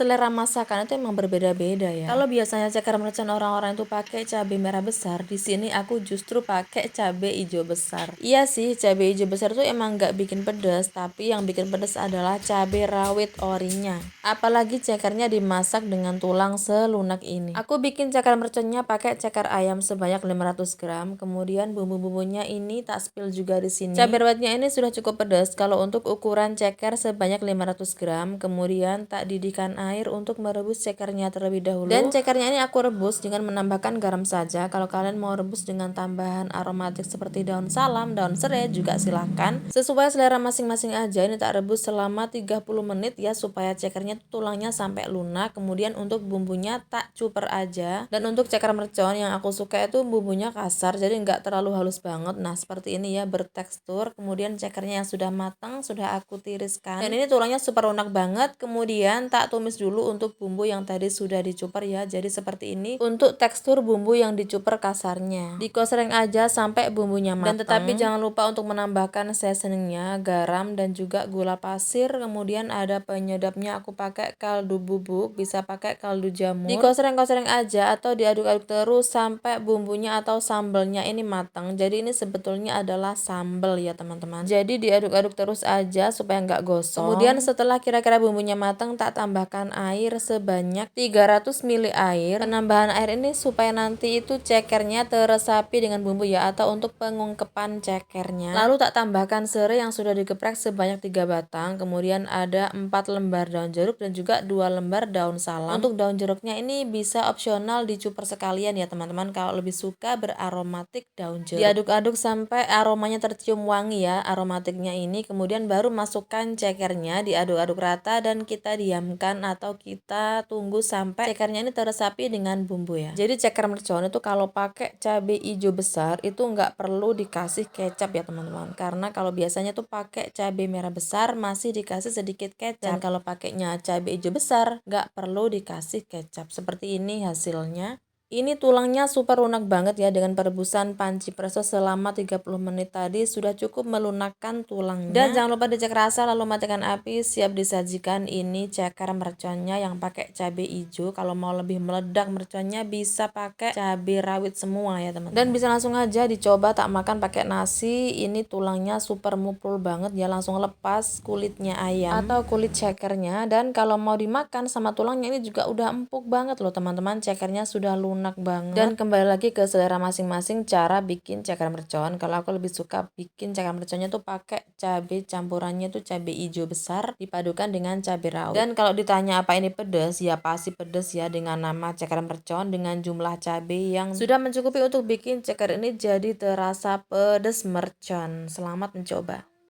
selera masakan itu emang berbeda-beda ya. Kalau biasanya ceker mercon orang-orang itu pakai cabai merah besar, di sini aku justru pakai cabai hijau besar. Iya sih, cabai hijau besar tuh emang nggak bikin pedas, tapi yang bikin pedas adalah cabai rawit orinya. Apalagi cekernya dimasak dengan tulang selunak ini. Aku bikin ceker merconnya pakai ceker ayam sebanyak 500 gram, kemudian bumbu-bumbunya ini tak spill juga di sini. Cabai rawitnya ini sudah cukup pedas kalau untuk ukuran ceker sebanyak 500 gram, kemudian tak didihkan air untuk merebus cekernya terlebih dahulu. Dan cekernya ini aku rebus dengan menambahkan garam saja. Kalau kalian mau rebus dengan tambahan aromatik seperti daun salam, daun serai juga silahkan. Sesuai selera masing-masing aja. Ini tak rebus selama 30 menit ya supaya cekernya tulangnya sampai lunak. Kemudian untuk bumbunya tak cuper aja. Dan untuk ceker mercon yang aku suka itu bumbunya kasar, jadi nggak terlalu halus banget. Nah seperti ini ya bertekstur. Kemudian cekernya yang sudah matang sudah aku tiriskan. Dan ini tulangnya super lunak banget. Kemudian tak tumis dulu untuk bumbu yang tadi sudah dicuper ya. Jadi seperti ini untuk tekstur bumbu yang dicuper kasarnya. Dikosreng aja sampai bumbunya matang. Dan tetapi jangan lupa untuk menambahkan seasoningnya, garam dan juga gula pasir. Kemudian ada penyedapnya, aku pakai kaldu bubuk, bisa pakai kaldu jamur. Dikosreng-kosreng aja atau diaduk-aduk terus sampai bumbunya atau sambelnya ini matang. Jadi ini sebetulnya adalah sambel ya teman-teman. Jadi diaduk-aduk terus aja supaya nggak gosong. Kemudian setelah kira-kira bumbunya matang, tak tambahkan air sebanyak 300 ml air. Penambahan air ini supaya nanti itu cekernya teresapi dengan bumbu ya, atau untuk pengungkepan cekernya. Lalu tak tambahkan serai yang sudah digeprek sebanyak 3 batang. Kemudian ada 4 lembar daun jeruk dan juga 2 lembar daun salam. Untuk daun jeruknya ini bisa opsional dicuper sekalian ya teman-teman kalau lebih suka beraromatik daun jeruk. Diaduk-aduk sampai aromanya tercium wangi ya aromatiknya ini. Kemudian baru masukkan cekernya, diaduk-aduk rata dan kita diamkan atau kita tunggu sampai cekernya ini teresapi dengan bumbu ya. Jadi ceker mercon itu kalau pakai cabai hijau besar itu nggak perlu dikasih kecap ya teman-teman, karena kalau biasanya tuh pakai cabai merah besar masih dikasih sedikit kecap, dan kalau pakainya cabai hijau besar nggak perlu dikasih kecap. Seperti ini hasilnya. Ini tulangnya super lunak banget ya, dengan perebusan panci presto selama 30 menit tadi sudah cukup melunakkan tulangnya. Dan jangan lupa dicek rasa lalu matikan api, siap disajikan. Ini ceker merconnya yang pakai cabai hijau. Kalau mau lebih meledak merconnya bisa pakai cabai rawit semua ya teman-teman. Dan bisa langsung aja dicoba tak makan pakai nasi. Ini tulangnya super mupul banget ya, langsung lepas kulitnya ayam atau kulit cekernya. Dan kalau mau dimakan sama tulangnya ini juga udah empuk banget loh teman-teman, cekernya sudah lunak banget. Dan kembali lagi ke selera masing-masing cara bikin ceker mercon. Kalau aku lebih suka bikin ceker merconnya tuh pakai cabai campurannya tuh cabai hijau besar dipadukan dengan cabai rawit. Dan kalau ditanya apa ini pedas, ya pasti pedas ya, dengan nama ceker mercon dengan jumlah cabai yang sudah mencukupi untuk bikin ceker ini jadi terasa pedas mercon. Selamat mencoba.